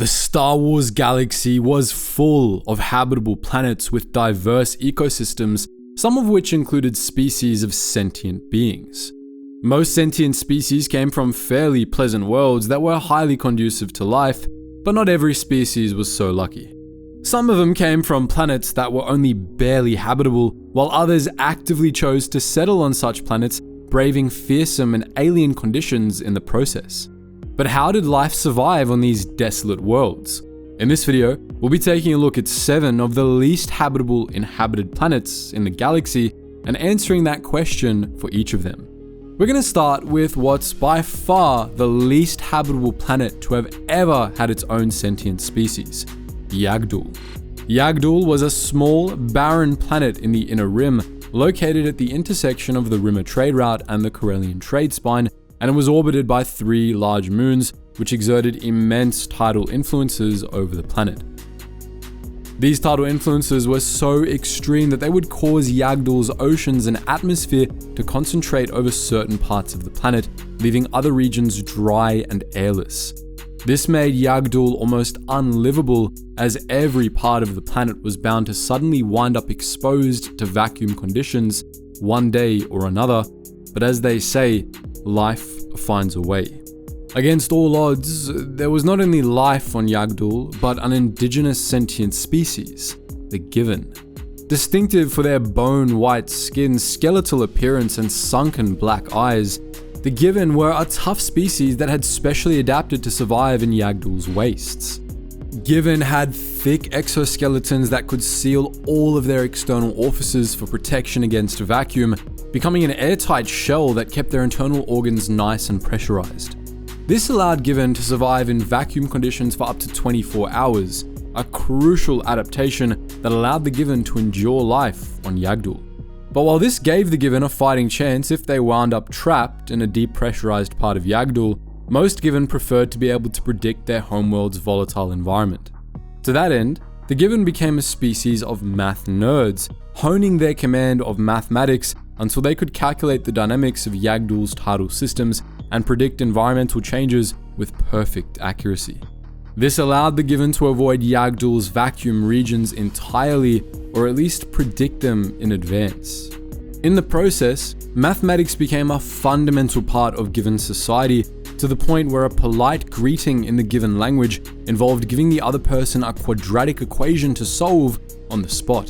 The Star Wars galaxy was full of habitable planets with diverse ecosystems, some of which included species of sentient beings. Most sentient species came from fairly pleasant worlds that were highly conducive to life, but not every species was so lucky. Some of them came from planets that were only barely habitable, while others actively chose to settle on such planets, braving fearsome and alien conditions in the process. But how did life survive on these desolate worlds? In this video, we'll be taking a look at 7 of the least habitable inhabited planets in the galaxy and answering that question for each of them. We're going to start with what's by far the least habitable planet to have ever had its own sentient species, Yag'Dhul. Yag'Dhul was a small, barren planet in the Inner Rim, located at the intersection of the Rimmer trade route and the Corellian trade spine, and it was orbited by 3 large moons, which exerted immense tidal influences over the planet. These tidal influences were so extreme that they would cause Yag'Dhul's oceans and atmosphere to concentrate over certain parts of the planet, leaving other regions dry and airless. This made Yag'Dhul almost unlivable, as every part of the planet was bound to suddenly wind up exposed to vacuum conditions one day or another, but as they say, life finds a way. Against all odds, there was not only life on Yag'Dhul, but an indigenous sentient species, the Givin. Distinctive for their bone-white skin, skeletal appearance, and sunken black eyes, the Givin were a tough species that had specially adapted to survive in Yag'Dhul's wastes. Givin had thick exoskeletons that could seal all of their external orifices for protection against vacuum, becoming an airtight shell that kept their internal organs nice and pressurized. This allowed Givin to survive in vacuum conditions for up to 24 hours, a crucial adaptation that allowed the Givin to endure life on Yag'Dhul. But while this gave the Givin a fighting chance if they wound up trapped in a depressurized part of Yag'Dhul, most Givin preferred to be able to predict their homeworld's volatile environment. To that end, the Givin became a species of math nerds, honing their command of mathematics until they could calculate the dynamics of Yag'Dhul's tidal systems and predict environmental changes with perfect accuracy. This allowed the Givin to avoid Yag'Dhul's vacuum regions entirely, or at least predict them in advance. In the process, mathematics became a fundamental part of Givin society, to the point where a polite greeting in the Givin language involved giving the other person a quadratic equation to solve on the spot.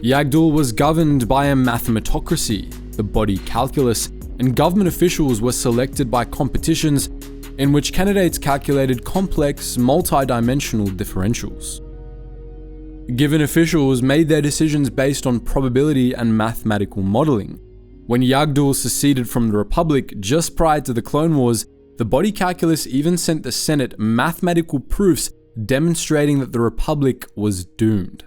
Yag'Dhul was governed by a mathematocracy, the body calculus, and government officials were selected by competitions in which candidates calculated complex, multi-dimensional differentials. Givin officials made their decisions based on probability and mathematical modeling. When Yag'Dhul seceded from the Republic just prior to the Clone Wars, the body calculus even sent the Senate mathematical proofs demonstrating that the Republic was doomed.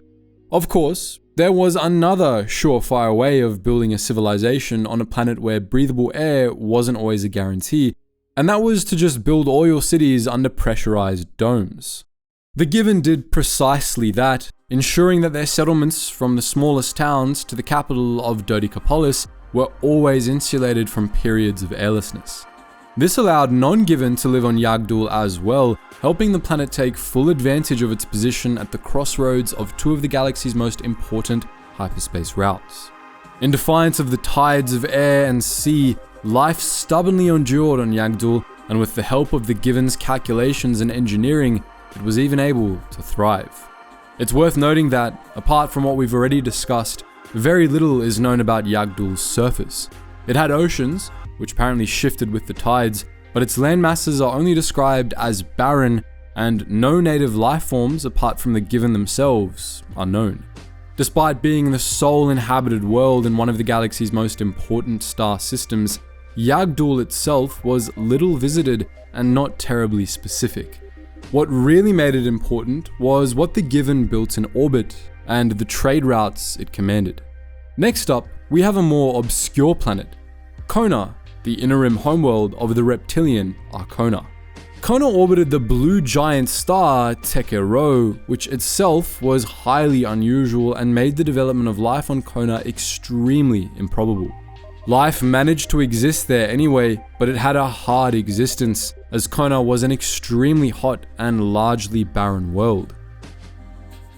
Of course, there was another surefire way of building a civilization on a planet where breathable air wasn't always a guarantee, and that was to just build all your cities under pressurized domes. The Givin did precisely that, ensuring that their settlements from the smallest towns to the capital of Dodekapolis were always insulated from periods of airlessness. This allowed non-Givin to live on Yag'Dhul as well, helping the planet take full advantage of its position at the crossroads of 2 of the galaxy's most important hyperspace routes. In defiance of the tides of air and sea, life stubbornly endured on Yag'Dhul, and with the help of the Givin's calculations and engineering, it was even able to thrive. It's worth noting that, apart from what we've already discussed, very little is known about Yag'Dhul's surface. It had oceans, which apparently shifted with the tides, but its land masses are only described as barren, and no native life forms apart from the Givin themselves are known. Despite being the sole inhabited world in one of the galaxy's most important star systems, Yag'Dhul itself was little visited and not terribly specific. What really made it important was what the Givin built in orbit and the trade routes it commanded. Next up, we have a more obscure planet, Cona, the Inner Rim homeworld of the reptilian Cona. Cona orbited the blue giant star Tekero, which itself was highly unusual and made the development of life on Cona extremely improbable. Life managed to exist there anyway, but it had a hard existence, as Cona was an extremely hot and largely barren world.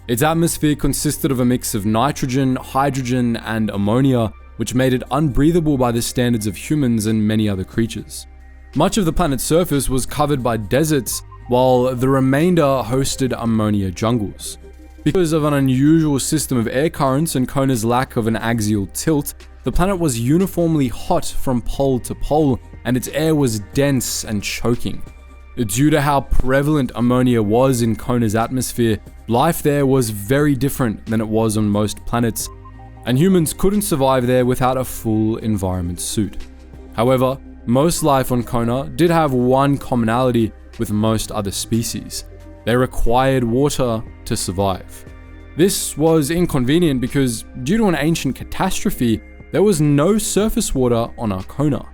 Its atmosphere consisted of a mix of nitrogen, hydrogen, and ammonia, which made it unbreathable by the standards of humans and many other creatures. Much of the planet's surface was covered by deserts, while the remainder hosted ammonia jungles. Because of an unusual system of air currents and Cona's lack of an axial tilt, the planet was uniformly hot from pole to pole, and its air was dense and choking. Due to how prevalent ammonia was in Cona's atmosphere, life there was very different than it was on most planets, and humans couldn't survive there without a full environment suit. However, most life on Cona did have one commonality with most other species. They required water to survive. This was inconvenient because, due to an ancient catastrophe, there was no surface water on Cona.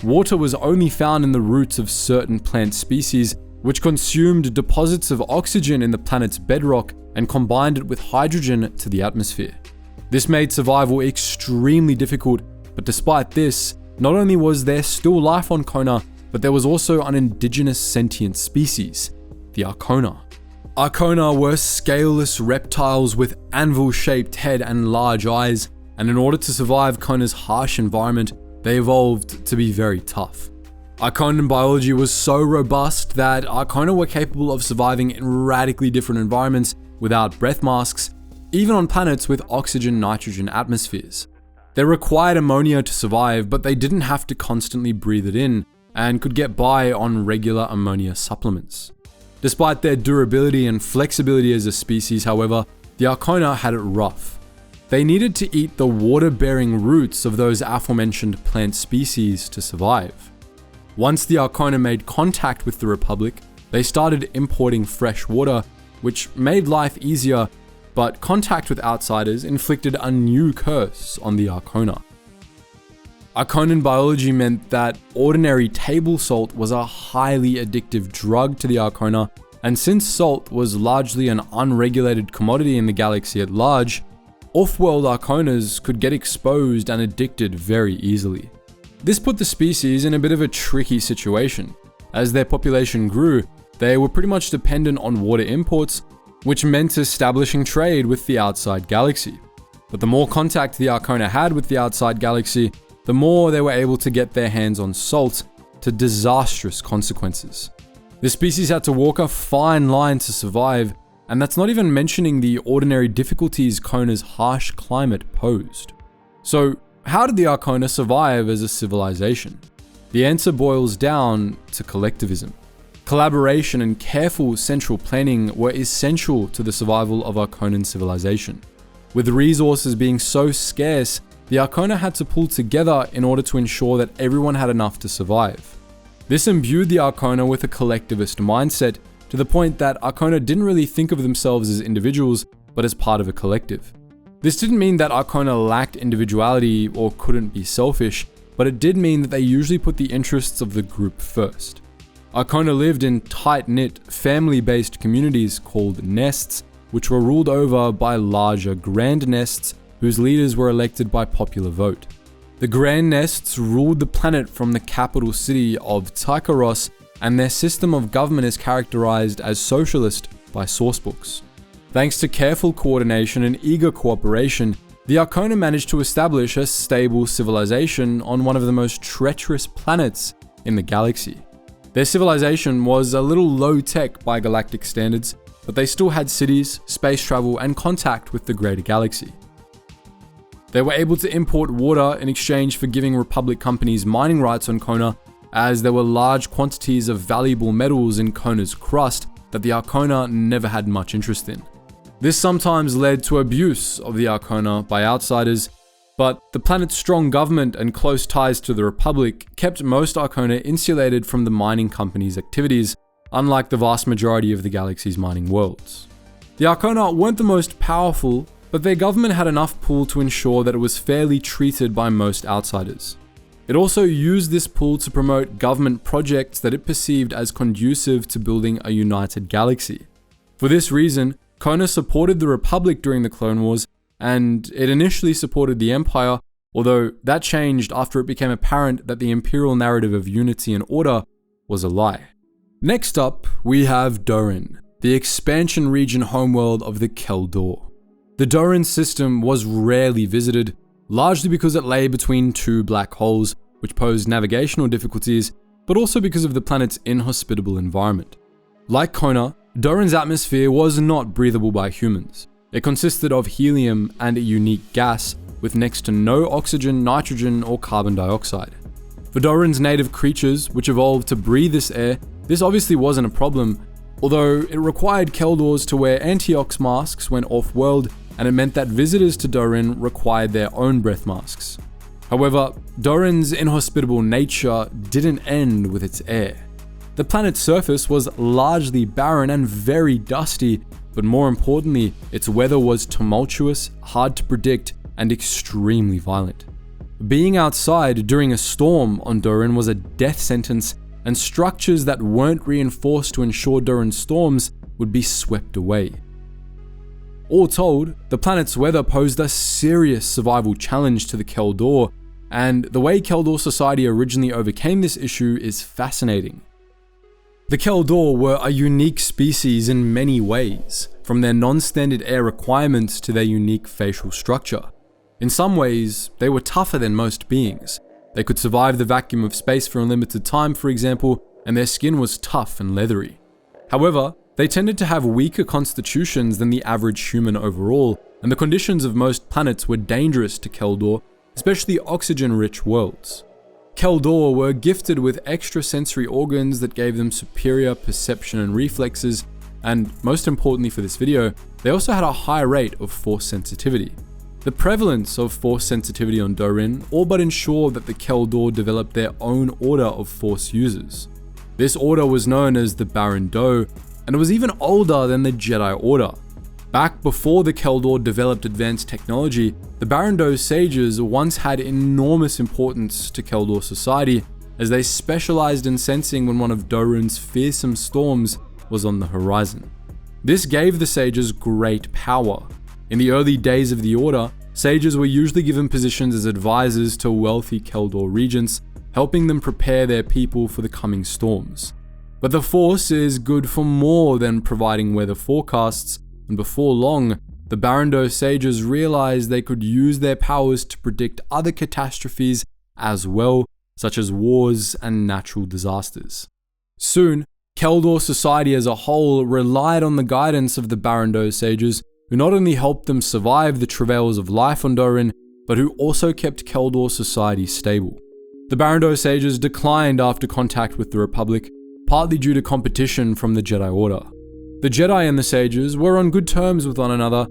Water was only found in the roots of certain plant species, which consumed deposits of oxygen in the planet's bedrock and combined it with hydrogen to the atmosphere. This made survival extremely difficult, but despite this, not only was there still life on Cona, but there was also an indigenous sentient species, the Arcona. Arcona were scaleless reptiles with anvil-shaped head and large eyes, and in order to survive Cona's harsh environment, they evolved to be very tough. Arconan biology was so robust that Arcona were capable of surviving in radically different environments without breath masks, even on planets with oxygen-nitrogen atmospheres. They required ammonia to survive, but they didn't have to constantly breathe it in, and could get by on regular ammonia supplements. Despite their durability and flexibility as a species, however, the Arcona had it rough. They needed to eat the water-bearing roots of those aforementioned plant species to survive. Once the Arcona made contact with the Republic, they started importing fresh water, which made life easier, but contact with outsiders inflicted a new curse on the Arcona. Arconan biology meant that ordinary table salt was a highly addictive drug to the Arcona, and since salt was largely an unregulated commodity in the galaxy at large, off-world Arconas could get exposed and addicted very easily. This put the species in a bit of a tricky situation. As their population grew, they were pretty much dependent on water imports, which meant establishing trade with the outside galaxy. But the more contact the Arcona had with the outside galaxy, the more they were able to get their hands on salt, to disastrous consequences. The species had to walk a fine line to survive, and that's not even mentioning the ordinary difficulties Cona's harsh climate posed. So, how did the Arcona survive as a civilization? The answer boils down to collectivism. Collaboration and careful central planning were essential to the survival of Arconan civilization. With resources being so scarce, the Arcona had to pull together in order to ensure that everyone had enough to survive. This imbued the Arcona with a collectivist mindset, to the point that Arcona didn't really think of themselves as individuals, but as part of a collective. This didn't mean that Arcona lacked individuality or couldn't be selfish, but it did mean that they usually put the interests of the group first. Arcona lived in tight-knit, family-based communities called nests, which were ruled over by larger grand nests whose leaders were elected by popular vote. The Grand Nests ruled the planet from the capital city of Tycharos, and their system of government is characterized as socialist by sourcebooks. Thanks to careful coordination and eager cooperation, the Arcona managed to establish a stable civilization on one of the most treacherous planets in the galaxy. Their civilization was a little low-tech by galactic standards, but they still had cities, space travel, and contact with the greater galaxy. They were able to import water in exchange for giving Republic companies mining rights on Cona, as there were large quantities of valuable metals in Cona's crust that the Arcona never had much interest in. This sometimes led to abuse of the Arcona by outsiders, but the planet's strong government and close ties to the Republic kept most Arcona insulated from the mining companies' activities, unlike the vast majority of the galaxy's mining worlds. The Arcona weren't the most powerful, but their government had enough pull to ensure that it was fairly treated by most outsiders. It also used this pull to promote government projects that it perceived as conducive to building a united galaxy. For this reason, Cona supported the Republic during the Clone Wars, and it initially supported the Empire, although that changed after it became apparent that the imperial narrative of unity and order was a lie. Next up, we have Dorin, the expansion region homeworld of the Keldor. The Dorin system was rarely visited, largely because it lay between two black holes, which posed navigational difficulties, but also because of the planet's inhospitable environment. Like Cona, Dorin's atmosphere was not breathable by humans. It consisted of helium and a unique gas, with next to no oxygen, nitrogen, or carbon dioxide. For Dorin's native creatures, which evolved to breathe this air, this obviously wasn't a problem, although it required Keldors to wear anti-ox masks when off-world, and it meant that visitors to Dorin required their own breath masks. However, Dorin's inhospitable nature didn't end with its air. The planet's surface was largely barren and very dusty, but more importantly, its weather was tumultuous, hard to predict, and extremely violent. Being outside during a storm on Dorin was a death sentence, and structures that weren't reinforced to ensure Dorin's storms would be swept away. All told, the planet's weather posed a serious survival challenge to the Keldor, and the way Keldor society originally overcame this issue is fascinating. The Keldor were a unique species in many ways, from their non-standard air requirements to their unique facial structure. In some ways, they were tougher than most beings. They could survive the vacuum of space for a limited time, for example, and their skin was tough and leathery. However, they tended to have weaker constitutions than the average human overall, and the conditions of most planets were dangerous to Keldor, especially oxygen-rich worlds. Keldor were gifted with extrasensory organs that gave them superior perception and reflexes, and most importantly for this video, they also had a high rate of force sensitivity. The prevalence of force sensitivity on Dorin all but ensured that the Keldor developed their own order of force users. This order was known as the Baron Do, and it was even older than the Jedi Order. Back before the Keldor developed advanced technology, the Baron Do sages once had enormous importance to Keldor society, as they specialized in sensing when one of Dorin's fearsome storms was on the horizon. This gave the sages great power. In the early days of the Order, sages were usually given positions as advisors to wealthy Keldor regents, helping them prepare their people for the coming storms. But the Force is good for more than providing weather forecasts, and before long, the Baron Do sages realized they could use their powers to predict other catastrophes as well, such as wars and natural disasters. Soon, Keldor society as a whole relied on the guidance of the Baron Do sages, who not only helped them survive the travails of life on Dorin, but who also kept Keldor society stable. The Baron Do sages declined after contact with the Republic, partly due to competition from the Jedi Order. The Jedi and the sages were on good terms with one another,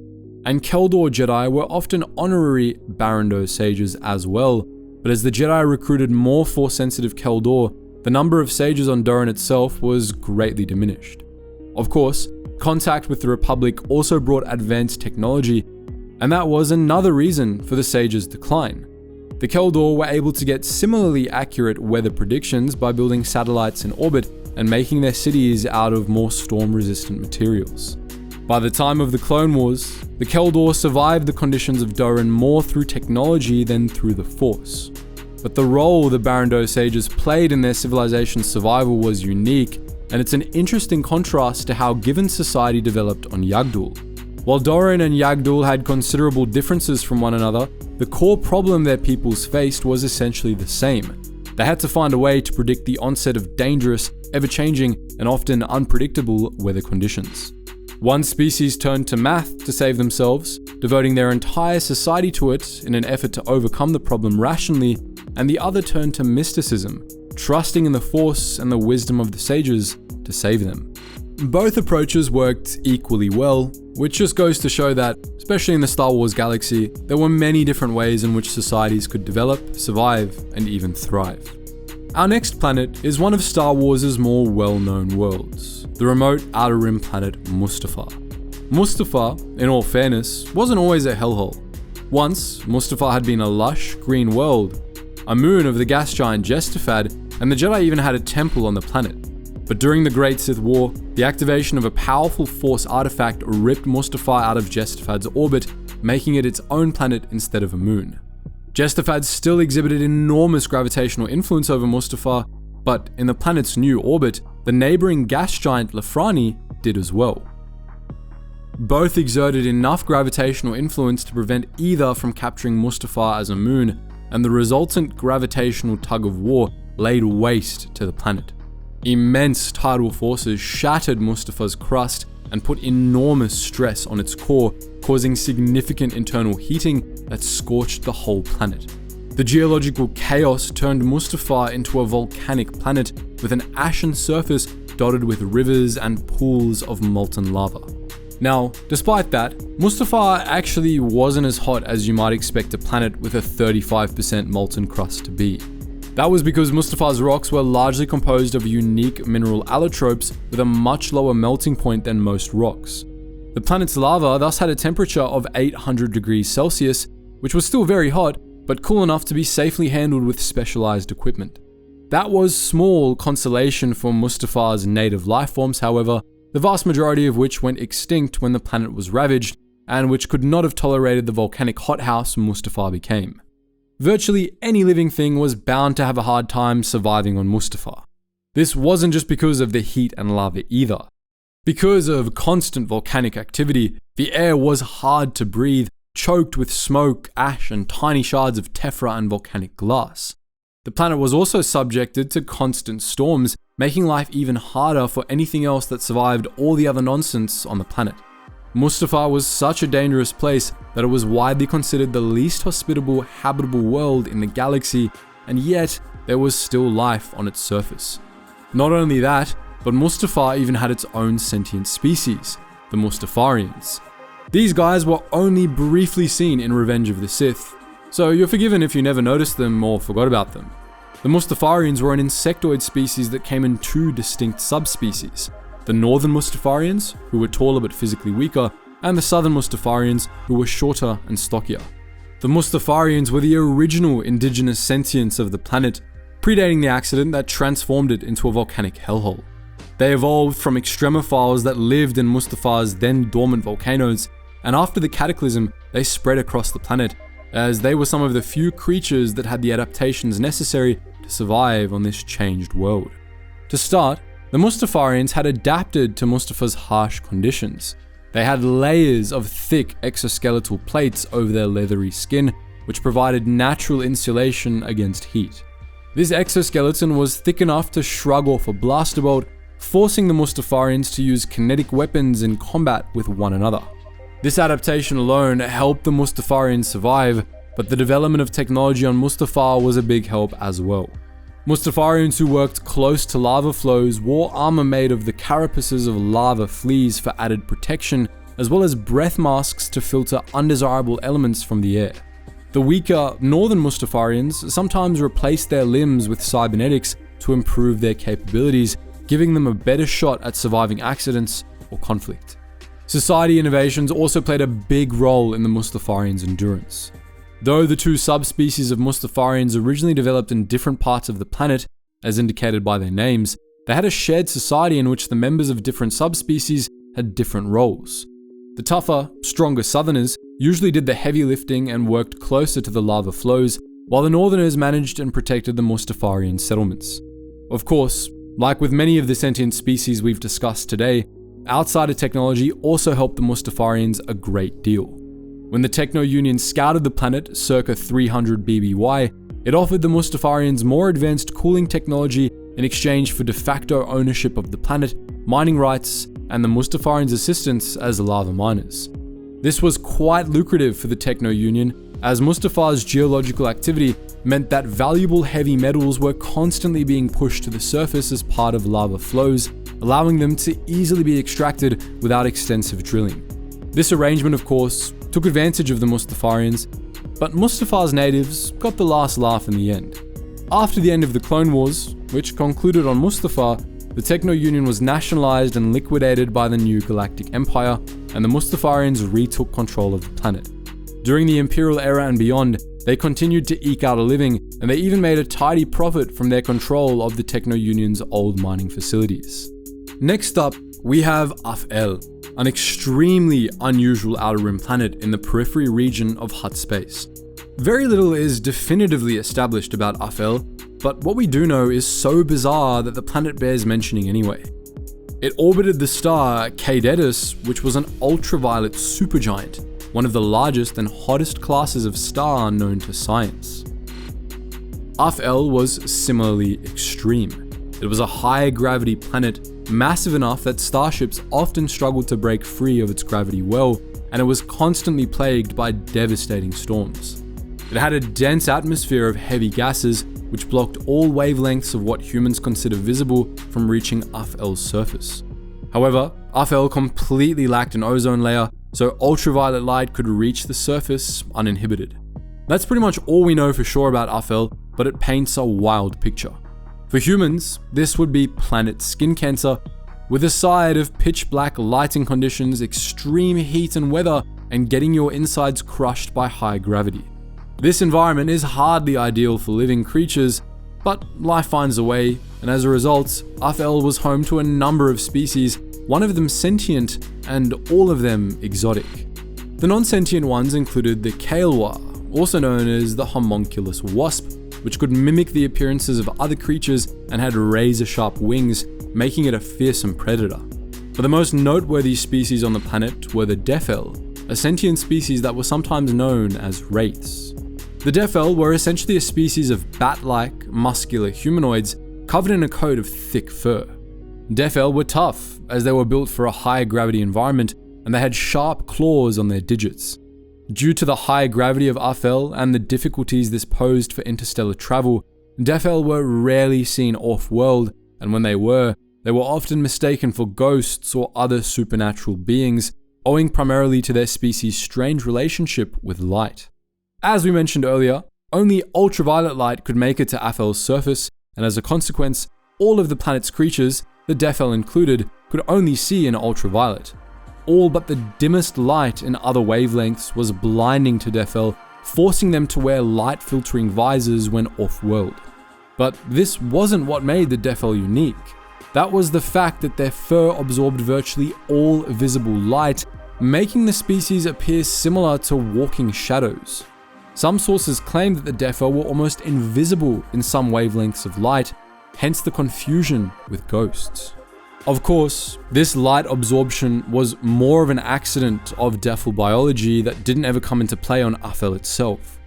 and Keldor Jedi were often honorary Baron Do sages as well, but as the Jedi recruited more Force-sensitive Keldor, the number of sages on Dorin itself was greatly diminished. Of course, contact with the Republic also brought advanced technology, and that was another reason for the sages' decline. The Keldor were able to get similarly accurate weather predictions by building satellites in orbit and making their cities out of more storm-resistant materials. By the time of the Clone Wars, the Keldor survived the conditions of Dorin more through technology than through the Force. But the role the Baron Do sages played in their civilization's survival was unique, and it's an interesting contrast to how Givin society developed on Yag'Dhul. While Dorin and Yag'Dhul had considerable differences from one another, the core problem their peoples faced was essentially the same. They had to find a way to predict the onset of dangerous, ever-changing, and often unpredictable weather conditions. One species turned to math to save themselves, devoting their entire society to it in an effort to overcome the problem rationally, and the other turned to mysticism, trusting in the Force and the wisdom of the sages to save them. Both approaches worked equally well, which just goes to show that, especially in the Star Wars galaxy, there were many different ways in which societies could develop, survive, and even thrive. Our next planet is one of Star Wars' more well-known worlds, the remote Outer Rim planet Mustafar. Mustafar, in all fairness, wasn't always a hellhole. Once, Mustafar had been a lush, green world, a moon of the gas giant Jestafad, and the Jedi even had a temple on the planet. But during the Great Sith War, the activation of a powerful Force artifact ripped Mustafar out of Jestafad's orbit, making it its own planet instead of a moon. Jestafad still exhibited enormous gravitational influence over Mustafar, but in the planet's new orbit, the neighbouring gas giant Lafrani did as well. Both exerted enough gravitational influence to prevent either from capturing Mustafar as a moon, and the resultant gravitational tug-of-war laid waste to the planet. Immense tidal forces shattered Mustafar's crust and put enormous stress on its core, causing significant internal heating that scorched the whole planet. The geological chaos turned Mustafar into a volcanic planet with an ashen surface dotted with rivers and pools of molten lava. Now, despite that, Mustafar actually wasn't as hot as you might expect a planet with a 35% molten crust to be. That was because Mustafar's rocks were largely composed of unique mineral allotropes with a much lower melting point than most rocks. The planet's lava thus had a temperature of 800 degrees Celsius, which was still very hot, but cool enough to be safely handled with specialized equipment. That was small consolation for Mustafar's native lifeforms, however, the vast majority of which went extinct when the planet was ravaged, and which could not have tolerated the volcanic hothouse Mustafar became. Virtually any living thing was bound to have a hard time surviving on Mustafar. This wasn't just because of the heat and lava either. Because of constant volcanic activity, the air was hard to breathe, choked with smoke, ash, and tiny shards of tephra and volcanic glass. The planet was also subjected to constant storms, making life even harder for anything else that survived all the other nonsense on the planet. Mustafar was such a dangerous place that it was widely considered the least hospitable habitable world in the galaxy, and yet there was still life on its surface. Not only that, but Mustafar even had its own sentient species, the Mustafarians. These guys were only briefly seen in Revenge of the Sith, so you're forgiven if you never noticed them or forgot about them. The Mustafarians were an insectoid species that came in two distinct subspecies: the northern Mustafarians, who were taller but physically weaker, and the southern Mustafarians, who were shorter and stockier. The Mustafarians were the original indigenous sentience of the planet, predating the accident that transformed it into a volcanic hellhole. They evolved from extremophiles that lived in Mustafar's then dormant volcanoes, and after the cataclysm, they spread across the planet, as they were some of the few creatures that had the adaptations necessary to survive on this changed world. To start, the Mustafarians had adapted to Mustafar's harsh conditions. They had layers of thick exoskeletal plates over their leathery skin, which provided natural insulation against heat. This exoskeleton was thick enough to shrug off a blaster bolt, forcing the Mustafarians to use kinetic weapons in combat with one another. This adaptation alone helped the Mustafarians survive, but the development of technology on Mustafar was a big help as well. Mustafarians who worked close to lava flows wore armor made of the carapaces of lava fleas for added protection, as well as breath masks to filter undesirable elements from the air. The weaker northern Mustafarians sometimes replaced their limbs with cybernetics to improve their capabilities, giving them a better shot at surviving accidents or conflict. Society innovations also played a big role in the Mustafarians' endurance. Though the two subspecies of Mustafarians originally developed in different parts of the planet, as indicated by their names, they had a shared society in which the members of different subspecies had different roles. The tougher, stronger southerners usually did the heavy lifting and worked closer to the lava flows, while the northerners managed and protected the Mustafarian settlements. Of course, like with many of the sentient species we've discussed today, outsider technology also helped the Mustafarians a great deal. When the Techno-Union scouted the planet circa 300 BBY, it offered the Mustafarians more advanced cooling technology in exchange for de facto ownership of the planet, mining rights, and the Mustafarians' assistance as lava miners. This was quite lucrative for the Techno-Union, as Mustafar's geological activity meant that valuable heavy metals were constantly being pushed to the surface as part of lava flows, allowing them to easily be extracted without extensive drilling. This arrangement, of course, took advantage of the Mustafarians, but Mustafar's natives got the last laugh in the end. After the end of the Clone Wars, which concluded on Mustafar, the Techno-Union was nationalized and liquidated by the new Galactic Empire, and the Mustafarians retook control of the planet. During the Imperial era and beyond, they continued to eke out a living, and they even made a tidy profit from their control of the Techno-Union's old mining facilities. Next up, we have Af'El, an extremely unusual outer rim planet in the periphery region of Hutt space. Very little is definitively established about Af'El, but what we do know is so bizarre that the planet bears mentioning anyway. It orbited the star Cadetus, which was an ultraviolet supergiant, one of the largest and hottest classes of star known to science. Af'El was similarly extreme. It was a high-gravity planet, massive enough that starships often struggled to break free of its gravity well, and it was constantly plagued by devastating storms. It had a dense atmosphere of heavy gases, which blocked all wavelengths of what humans consider visible from reaching Af'El's surface. However, Af'El completely lacked an ozone layer, so ultraviolet light could reach the surface uninhibited. That's pretty much all we know for sure about Af'El, but it paints a wild picture. For humans, this would be planet skin cancer, with a side of pitch black lighting conditions, extreme heat and weather, and getting your insides crushed by high gravity. This environment is hardly ideal for living creatures, but life finds a way, and as a result, Af'El was home to a number of species, one of them sentient, and all of them exotic. The non-sentient ones included the Kailwa, also known as the homunculus wasp, which could mimic the appearances of other creatures and had razor-sharp wings, making it a fearsome predator. But the most noteworthy species on the planet were the Defel, a sentient species that was sometimes known as wraiths. The Defel were essentially a species of bat-like, muscular humanoids covered in a coat of thick fur. Defel were tough, as they were built for a high-gravity environment, and they had sharp claws on their digits. Due to the high gravity of Af'El and the difficulties this posed for interstellar travel, Defel were rarely seen off-world, and when they were often mistaken for ghosts or other supernatural beings, owing primarily to their species' strange relationship with light. As we mentioned earlier, only ultraviolet light could make it to Af'El's surface, and as a consequence, all of the planet's creatures, the Defel included, could only see in ultraviolet. All but the dimmest light in other wavelengths was blinding to Defel, forcing them to wear light-filtering visors when off-world. But this wasn't what made the Defel unique. That was the fact that their fur absorbed virtually all visible light, making the species appear similar to walking shadows. Some sources claim that the Defel were almost invisible in some wavelengths of light, hence the confusion with ghosts. Of course, this light absorption was more of an accident of Defel biology that didn't ever come into play on Af'El itself.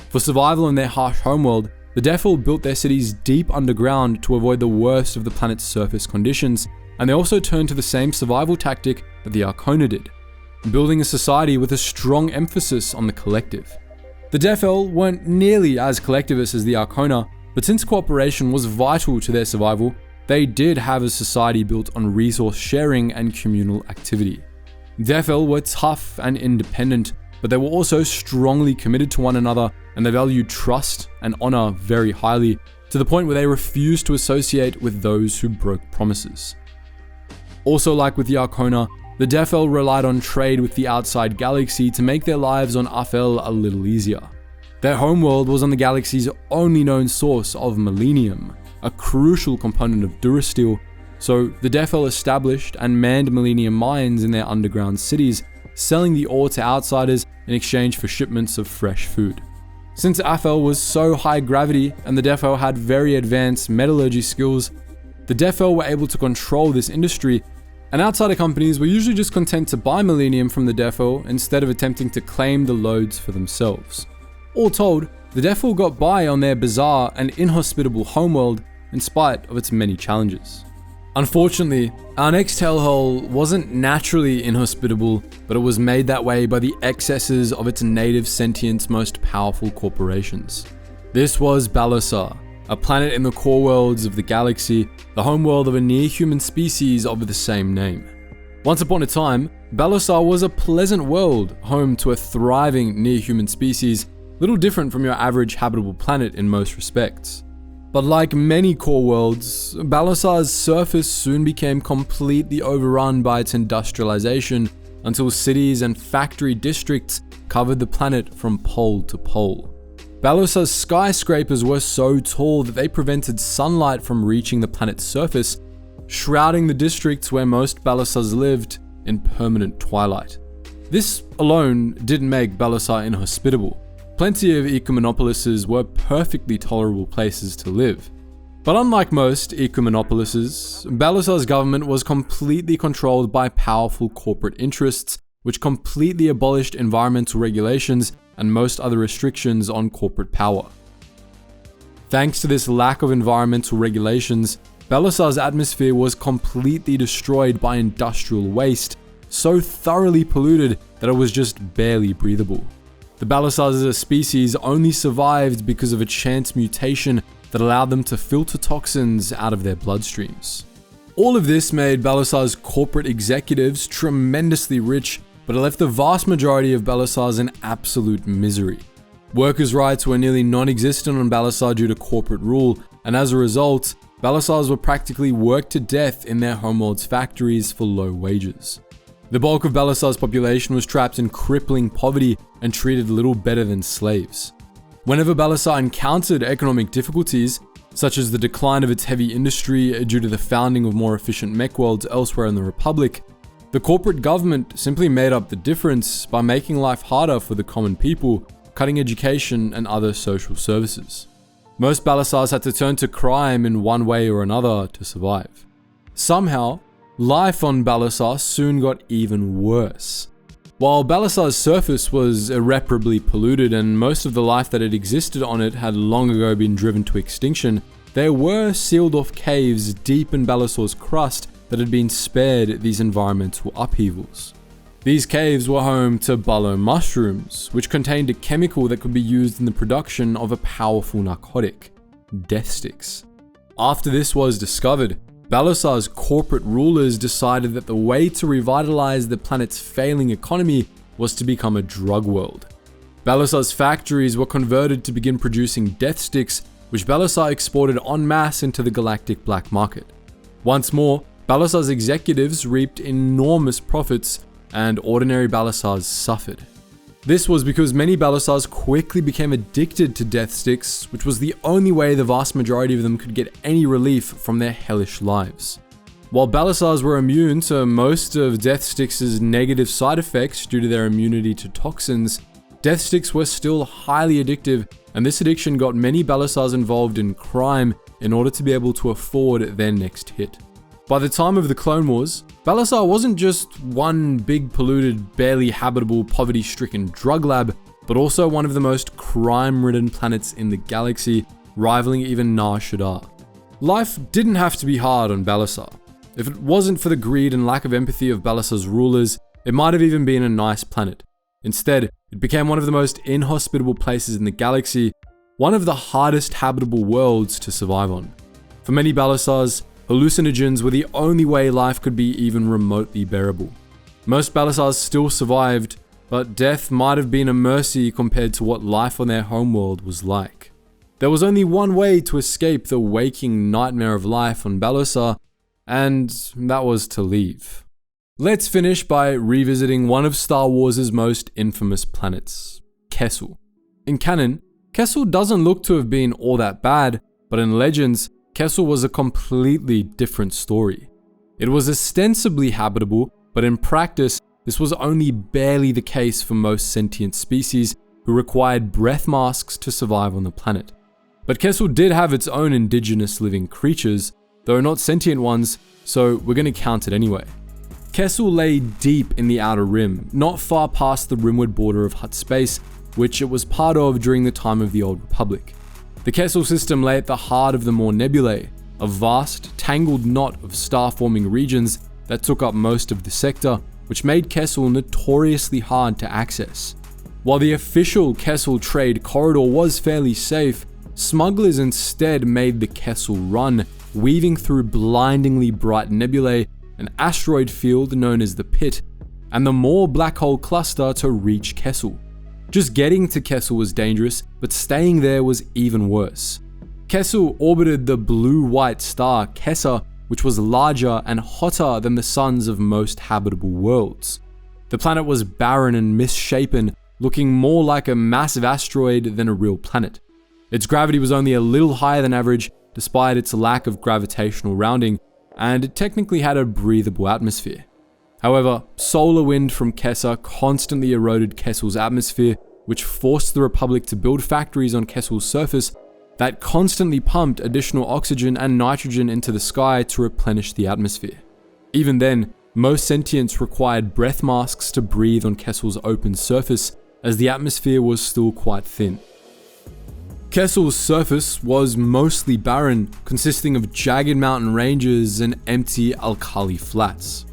For survival in their harsh homeworld, the Defel built their cities deep underground to avoid the worst of the planet's surface conditions, and they also turned to the same survival tactic that the Cona did, building a society with a strong emphasis on the collective. The Defel weren't nearly as collectivist as the Cona, but since cooperation was vital to their survival, they did have a society built on resource sharing and communal activity. Defel were tough and independent, but they were also strongly committed to one another, and they valued trust and honor very highly, to the point where they refused to associate with those who broke promises. Also, like with the Cona, the Defel relied on trade with the outside galaxy to make their lives on Af'El a little easier. Their homeworld was on the galaxy's only known source of millennium, a crucial component of Durasteel, so the Defel established and manned millennium mines in their underground cities, selling the ore to outsiders in exchange for shipments of fresh food. Since Af'El was so high gravity and the Defel had very advanced metallurgy skills, the Defel were able to control this industry, and outsider companies were usually just content to buy millennium from the Defel instead of attempting to claim the loads for themselves. All told, the Defel got by on their bizarre and inhospitable homeworld in spite of its many challenges. Unfortunately, our next hellhole wasn't naturally inhospitable, but it was made that way by the excesses of its native sentient's most powerful corporations. This was Balosar, a planet in the core worlds of the galaxy, the homeworld of a near-human species of the same name. Once upon a time, Balosar was a pleasant world, home to a thriving near-human species, little different from your average habitable planet in most respects. But like many core worlds, Balosar's surface soon became completely overrun by its industrialization until cities and factory districts covered the planet from pole to pole. Balosar's skyscrapers were so tall that they prevented sunlight from reaching the planet's surface, shrouding the districts where most Balosars lived in permanent twilight. This alone didn't make Balosar inhospitable. Plenty of ecumenopolises were perfectly tolerable places to live. But unlike most ecumenopolises, Balosar's government was completely controlled by powerful corporate interests, which completely abolished environmental regulations and most other restrictions on corporate power. Thanks to this lack of environmental regulations, Balosar's atmosphere was completely destroyed by industrial waste, so thoroughly polluted that it was just barely breathable. The Balosars as a species only survived because of a chance mutation that allowed them to filter toxins out of their bloodstreams. All of this made Balosar's corporate executives tremendously rich, but it left the vast majority of Balosars in absolute misery. Workers' rights were nearly non-existent on Balosar due to corporate rule, and as a result, Balosars were practically worked to death in their homeworld's factories for low wages. The bulk of Balosar's population was trapped in crippling poverty and treated little better than slaves. Whenever Balosar encountered economic difficulties, such as the decline of its heavy industry due to the founding of more efficient mech worlds elsewhere in the Republic, the corporate government simply made up the difference by making life harder for the common people, cutting education and other social services. Most Balosars had to turn to crime in one way or another to survive. Somehow, life on Balosar soon got even worse. While Balosar's surface was irreparably polluted and most of the life that had existed on it had long ago been driven to extinction, there were sealed-off caves deep in Balosar's crust that had been spared these environmental upheavals. These caves were home to Balo mushrooms, which contained a chemical that could be used in the production of a powerful narcotic, death sticks. After this was discovered, Balosar's corporate rulers decided that the way to revitalize the planet's failing economy was to become a drug world. Balosar's factories were converted to begin producing death sticks, which Balosar exported en masse into the galactic black market. Once more, Balosar's executives reaped enormous profits, and ordinary Balosars suffered. This was because many Balosars quickly became addicted to death sticks, which was the only way the vast majority of them could get any relief from their hellish lives. While Balosars were immune to most of death sticks' negative side effects due to their immunity to toxins, death sticks were still highly addictive, and this addiction got many Balosars involved in crime in order to be able to afford their next hit. By the time of the Clone Wars, Balosar wasn't just one big polluted, barely habitable, poverty-stricken drug lab, but also one of the most crime-ridden planets in the galaxy, rivaling even Nar Shaddaa. Life didn't have to be hard on Balosar. If it wasn't for the greed and lack of empathy of Balosar's rulers, it might have even been a nice planet. Instead, it became one of the most inhospitable places in the galaxy, one of the hardest habitable worlds to survive on. For many Balosars, hallucinogens were the only way life could be even remotely bearable. Most Balosars still survived, but death might have been a mercy compared to what life on their homeworld was like. There was only one way to escape the waking nightmare of life on Balosar, and that was to leave. Let's finish by revisiting one of Star Wars' most infamous planets, Kessel. In canon, Kessel doesn't look to have been all that bad, but in Legends, Kessel was a completely different story. It was ostensibly habitable, but in practice, this was only barely the case for most sentient species who required breath masks to survive on the planet. But Kessel did have its own indigenous living creatures, though not sentient ones, so we're going to count it anyway. Kessel lay deep in the Outer Rim, not far past the rimward border of Hutt space, which it was part of during the time of the Old Republic. The Kessel system lay at the heart of the Maw Nebulae, a vast, tangled knot of star-forming regions that took up most of the sector, which made Kessel notoriously hard to access. While the official Kessel trade corridor was fairly safe, smugglers instead made the Kessel Run, weaving through blindingly bright nebulae, an asteroid field known as the Pit, and the Maw black hole cluster to reach Kessel. Just getting to Kessel was dangerous, but staying there was even worse. Kessel orbited the blue-white star Kessel, which was larger and hotter than the suns of most habitable worlds. The planet was barren and misshapen, looking more like a massive asteroid than a real planet. Its gravity was only a little higher than average, despite its lack of gravitational rounding, and it technically had a breathable atmosphere. However, solar wind from Kessel constantly eroded Kessel's atmosphere, which forced the Republic to build factories on Kessel's surface that constantly pumped additional oxygen and nitrogen into the sky to replenish the atmosphere. Even then, most sentients required breath masks to breathe on Kessel's open surface, as the atmosphere was still quite thin. Kessel's surface was mostly barren, consisting of jagged mountain ranges and empty alkali flats.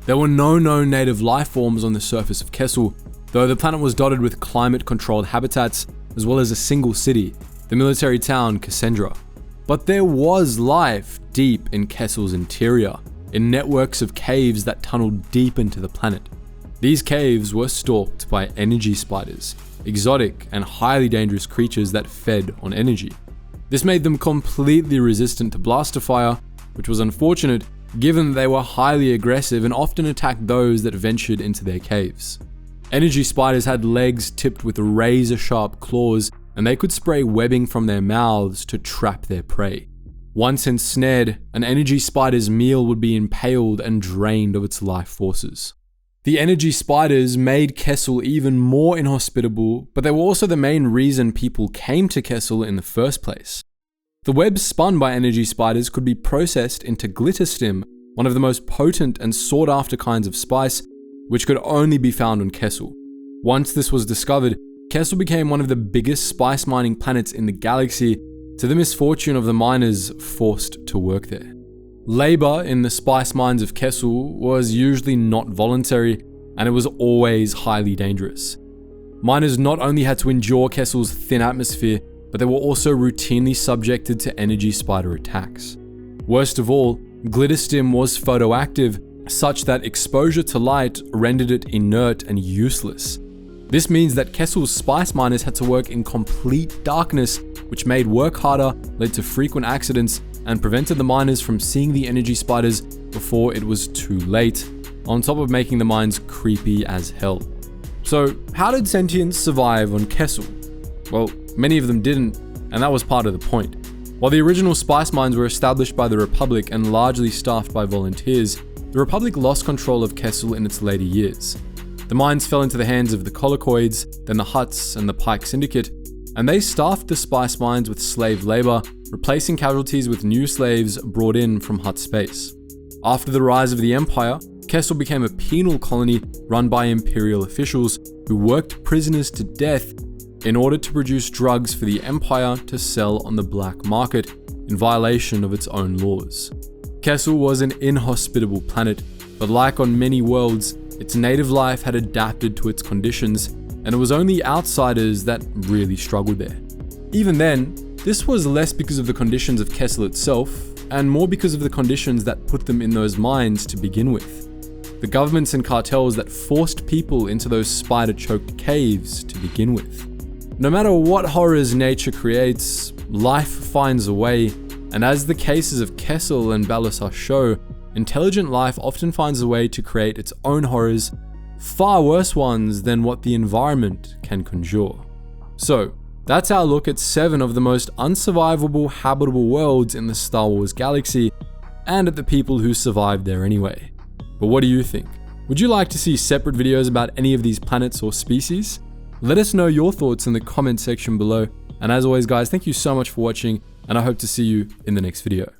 There were no known native life forms on the surface of Kessel, though the planet was dotted with climate-controlled habitats, as well as a single city, the military town Cassandra. But there was life deep in Kessel's interior, in networks of caves that tunneled deep into the planet. These caves were stalked by energy spiders, exotic and highly dangerous creatures that fed on energy. This made them completely resistant to blaster fire, which was unfortunate given that they were highly aggressive and often attacked those that ventured into their caves. Energy spiders had legs tipped with razor-sharp claws, and they could spray webbing from their mouths to trap their prey. Once ensnared, an energy spider's meal would be impaled and drained of its life forces. The energy spiders made Kessel even more inhospitable, but they were also the main reason people came to Kessel in the first place. The webs spun by energy spiders could be processed into glitterstim, one of the most potent and sought-after kinds of spice, which could only be found on Kessel. Once this was discovered, Kessel became one of the biggest spice mining planets in the galaxy, to the misfortune of the miners forced to work there. Labor in the spice mines of Kessel was usually not voluntary, and it was always highly dangerous. Miners not only had to endure Kessel's thin atmosphere, but they were also routinely subjected to energy spider attacks. Worst of all, glitterstim was photoactive, such that exposure to light rendered it inert and useless. This means that Kessel's spice miners had to work in complete darkness, which made work harder, led to frequent accidents, and prevented the miners from seeing the energy spiders before it was too late, on top of making the mines creepy as hell. So, how did sentients survive on Kessel? Well, many of them didn't, and that was part of the point. While the original spice mines were established by the Republic and largely staffed by volunteers, the Republic lost control of Kessel in its later years. The mines fell into the hands of the Colicoids, then the Hutts and the Pike Syndicate, and they staffed the spice mines with slave labor, replacing casualties with new slaves brought in from Hutt space. After the rise of the Empire, Kessel became a penal colony run by Imperial officials who worked prisoners to death in order to produce drugs for the Empire to sell on the black market in violation of its own laws. Kessel was an inhospitable planet, but like on many worlds, its native life had adapted to its conditions, and it was only outsiders that really struggled there. Even then, this was less because of the conditions of Kessel itself, and more because of the conditions that put them in those mines to begin with. The governments and cartels that forced people into those spider-choked caves to begin with. No matter what horrors nature creates, life finds a way, and as the cases of Kessel and Balosar show, intelligent life often finds a way to create its own horrors, far worse ones than what the environment can conjure. So, that's our look at 7 of the most unsurvivable habitable worlds in the Star Wars galaxy, and at the people who survived there anyway. But what do you think? Would you like to see separate videos about any of these planets or species? Let us know your thoughts in the comment section below, and as always guys, thank you so much for watching, and I hope to see you in the next video.